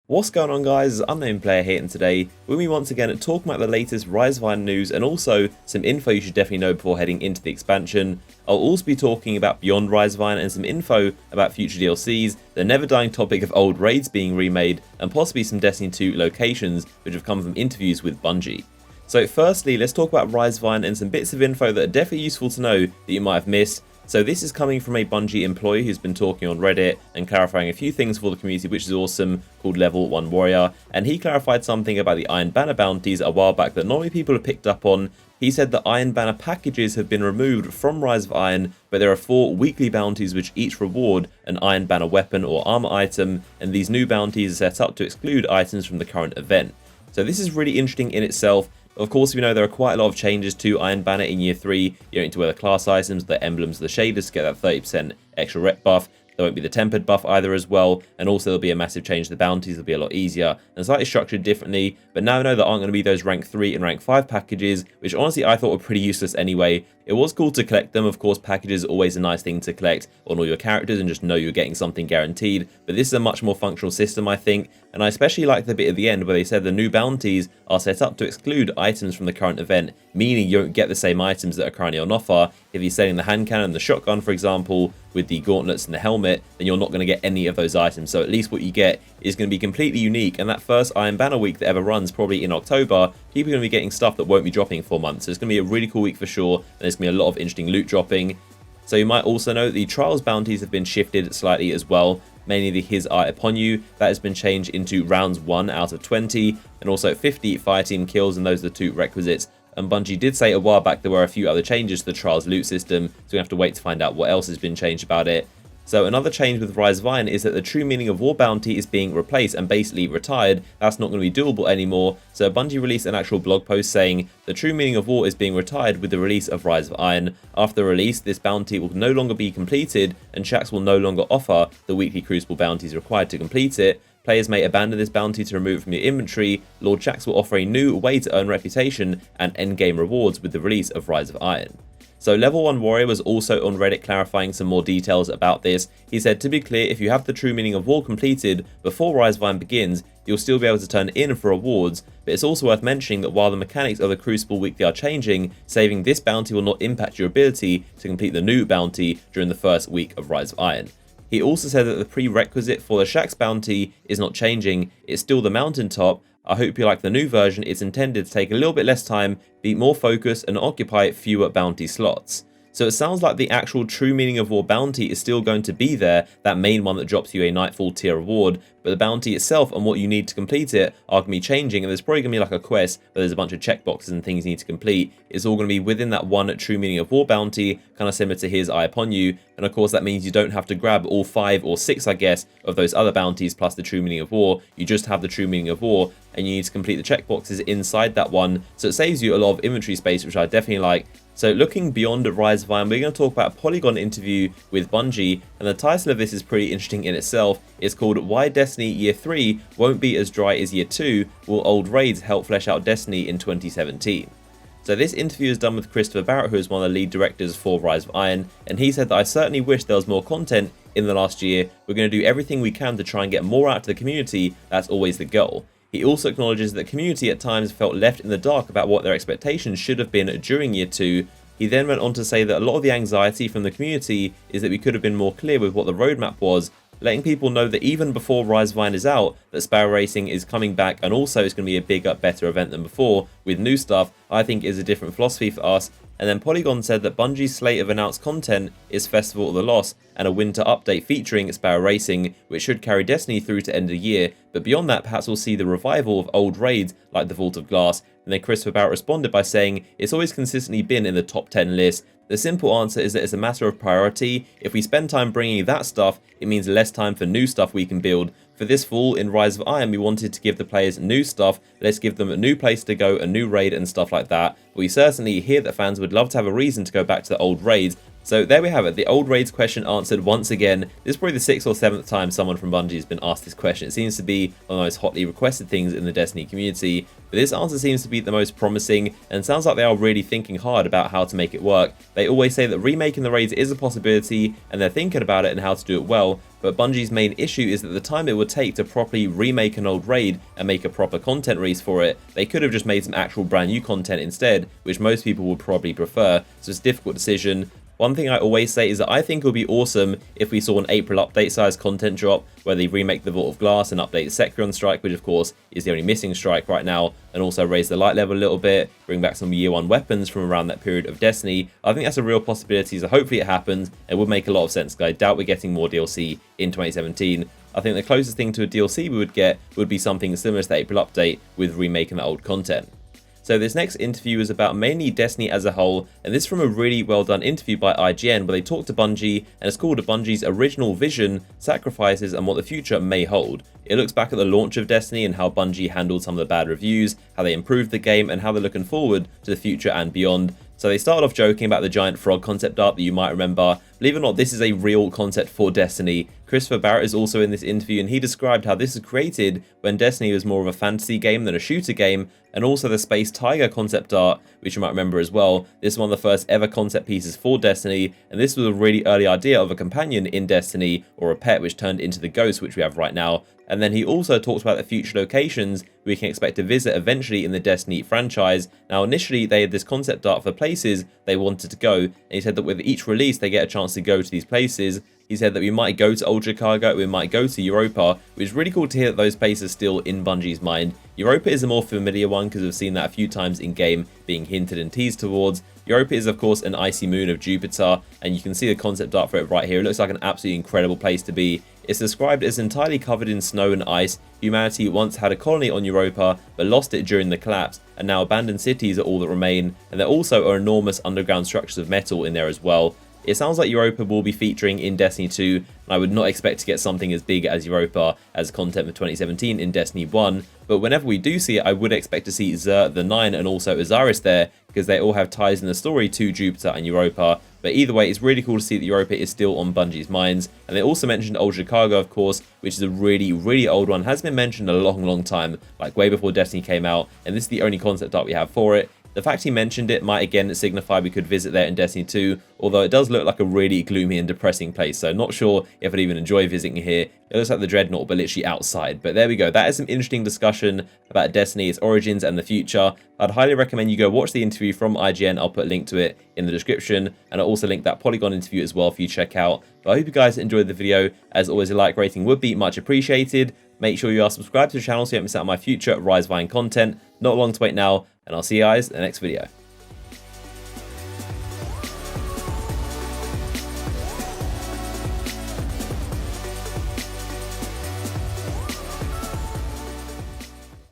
What's going on, guys? Unknown Player here, and today we'll be once again talking about the latest Rise of Iron news and also some info you should definitely know before heading into the expansion. I'll also be talking about Beyond Rise of Iron and some info about future DLCs, the never-dying topic of old raids being remade, and possibly some Destiny 2 locations which have come from interviews with Bungie. So firstly, let's talk about Rise of Iron and some bits of info that are definitely useful to know that you might have missed. So this is coming from a Bungie employee who's been talking on Reddit and clarifying a few things for the community, which is awesome, called Level 1 Warrior. And he clarified something about the Iron Banner bounties a while back that not many people have picked up on. He said that Iron Banner packages have been removed from Rise of Iron, but there are 4 weekly bounties which each reward an Iron Banner weapon or armor item, and these new bounties are set up to exclude items from the current event. So this is really interesting in itself. Of course, we know there are quite a lot of changes to Iron Banner in Year 3. You don't need to wear the class items, the emblems, the shaders to get that 30% extra rep buff. There won't be the tempered buff either as well, and also there'll be a massive change to the bounties. They'll be a lot easier and slightly structured differently, but now I know there aren't going to be those rank 3 and rank 5 packages, which honestly I thought were pretty useless anyway. It was cool to collect them. Of course, packages are always a nice thing to collect on all your characters and just know you're getting something guaranteed, but this is a much more functional system, I think, and I especially like the bit at the end where they said the new bounties are set up to exclude items from the current event, meaning you don't get the same items that are currently on offer. If you're selling the hand cannon and the shotgun, for example, with the gauntlets and the helmet, then you're not going to get any of those items. So at least what you get is going to be completely unique, and that first Iron Banner week that ever runs, probably in October, people are going to be getting stuff that won't be dropping for months. So it's going to be a really cool week for sure, and there's going to be a lot of interesting loot dropping. So you might also know that the Trials bounties have been shifted slightly as well. Mainly the His Eye Upon You, that has been changed into rounds 1 out of 20, and also 50 fire team kills, and those are the 2 requisites. And Bungie did say a while back there were a few other changes to the Trials loot system, so we have to wait to find out what else has been changed about it. So another change with Rise of Iron is that the True Meaning of War bounty is being replaced and basically retired. That's not going to be doable anymore. So Bungie released an actual blog post saying the True Meaning of War is being retired with the release of Rise of Iron. After release, this bounty will no longer be completed, and Shaxx will no longer offer the weekly Crucible bounties required to complete it. Players may abandon this bounty to remove it from your inventory. Lord Shaxx will offer a new way to earn reputation and endgame rewards with the release of Rise of Iron. So Level 1 Warrior was also on Reddit clarifying some more details about this. He said, to be clear, if you have the True Meaning of War completed before Rise of Iron begins, you'll still be able to turn in for rewards, but it's also worth mentioning that while the mechanics of the Crucible weekly are changing, saving this bounty will not impact your ability to complete the new bounty during the first week of Rise of Iron. He also said that the prerequisite for the Shaxx bounty is not changing, it's still the mountaintop. I hope you like the new version. It's intended to take a little bit less time, be more focused, and occupy fewer bounty slots. So it sounds like the actual True Meaning of War bounty is still going to be there, that main one that drops you a Nightfall tier reward, but the bounty itself and what you need to complete it are going to be changing, and there's probably going to be like a quest where there's a bunch of checkboxes and things you need to complete. It's all going to be within that one True Meaning of War bounty, kind of similar to His Eye Upon You, and of course that means you don't have to grab all 5 or 6, I guess, of those other bounties plus the True Meaning of War. You just have the True Meaning of War, and you need to complete the checkboxes inside that one, so it saves you a lot of inventory space, which I definitely like. So looking beyond Rise of Iron, we're going to talk about a Polygon interview with Bungie, and the title of this is pretty interesting in itself. It's called Why Destiny Year 3 Won't Be As Dry as Year 2, Will Old Raids Help Flesh Out Destiny in 2017? So this interview is done with Christopher Barrett, who is one of the lead directors for Rise of Iron, and he said that I certainly wish there was more content in the last year. We're going to do everything we can to try and get more out to the community. That's always the goal. He also acknowledges that the community at times felt left in the dark about what their expectations should have been during Year 2. He then went on to say that a lot of the anxiety from the community is that we could have been more clear with what the roadmap was, letting people know that even before Rise of Iron is out, that Sparrow Racing is coming back, and also it's going to be a bigger, better event than before with new stuff. I think is a different philosophy for us. And then Polygon said that Bungie's slate of announced content is Festival of the Lost and a winter update featuring Sparrow Racing, which should carry Destiny through to end of the year. But beyond that, perhaps we'll see the revival of old raids like the Vault of Glass. And then Christopher Barrett responded by saying, it's always consistently been in the top 10 list. The simple answer is that it's a matter of priority. If we spend time bringing that stuff, it means less time for new stuff we can build. For this fall in Rise of Iron, we wanted to give the players new stuff. Let's give them a new place to go, a new raid and stuff like that. But we certainly hear that fans would love to have a reason to go back to the old raids. So there we have it, the old raids question answered once again. This is probably the 6th or 7th time someone from Bungie has been asked this question. It seems to be one of the most hotly requested things in the Destiny community. But this answer seems to be the most promising, and sounds like they are really thinking hard about how to make it work. They always say that remaking the raids is a possibility, and they're thinking about it and how to do it well. but Bungie's main issue is that the time it would take to properly remake an old raid and make a proper content release for it, they could have just made some actual brand new content instead, which most people would probably prefer, so it's a difficult decision. One thing I always say is that I think it would be awesome if we saw an April update size content drop where they remake the Vault of Glass and update the Securon strike, which of course is the only missing strike right now, and also raise the light level a little bit, bring back some year 1 weapons from around that period of Destiny. I think that's a real possibility, so hopefully it happens. It would make a lot of sense, because I doubt we're getting more DLC in 2017. I think the closest thing to a DLC we would get would be something similar to the April update with remaking the old content. So this next interview is about mainly Destiny as a whole, and this is from a really well done interview by IGN where they talk to Bungie, and it's called Bungie's original vision, sacrifices, and what the future may hold. It looks back at the launch of Destiny and how Bungie handled some of the bad reviews, how they improved the game, and how they're looking forward to the future and beyond. So they started off joking about the giant frog concept art that you might remember. Believe it or not, this is a real concept for Destiny. Christopher Barrett is also in this interview, and he described how this was created when Destiny was more of a fantasy game than a shooter game, and also the Space Tiger concept art, which you might remember as well. This is one of the first ever concept pieces for Destiny, and this was a really early idea of a companion in Destiny, or a pet, which turned into the ghost, which we have right now. And then he also talks about the future locations we can expect to visit eventually in the Destiny franchise. Now initially they had this concept art for places they wanted to go, and he said that with each release they get a chance to go to these places. He said that we might go to Old Chicago, we might go to Europa, which is really cool to hear that those places are still in Bungie's mind. Europa is a more familiar one because we've seen that a few times in game being hinted and teased towards. Europa is of course an icy moon of Jupiter, and you can see the concept art for it right here. It looks like an absolutely incredible place to be. It's described as entirely covered in snow and ice. Humanity once had a colony on Europa, but lost it during the collapse, and now abandoned cities are all that remain, and there also are enormous underground structures of metal in there as well. It sounds like Europa will be featuring in Destiny 2, and I would not expect to get something as big as Europa as content for 2017 in Destiny 1, but whenever we do see it, I would expect to see Xur, the Nine, and also Osiris there, because they all have ties in the story to Jupiter and Europa. But either way, it's really cool to see that Europa is still on Bungie's minds. And they also mentioned Old Chicago, of course, which is a really, really old one. Has been mentioned a long, long time, like way before Destiny came out, and this is the only concept art we have for it. The fact he mentioned it might again signify we could visit there in Destiny 2, although it does look like a really gloomy and depressing place, so not sure if I'd even enjoy visiting here. It looks like the Dreadnought, but literally outside. But there we go, that is some interesting discussion about Destiny, its origins, and the future. I'd highly recommend you go watch the interview from IGN. I'll put a link to it in the description, and I'll also link that Polygon interview as well for you to check out. But I hope you guys enjoyed the video. As always, a like rating would be much appreciated. Make sure you are subscribed to the channel so you don't miss out on my future Rise Vine content. Not long to wait now, and I'll see you guys in the next video.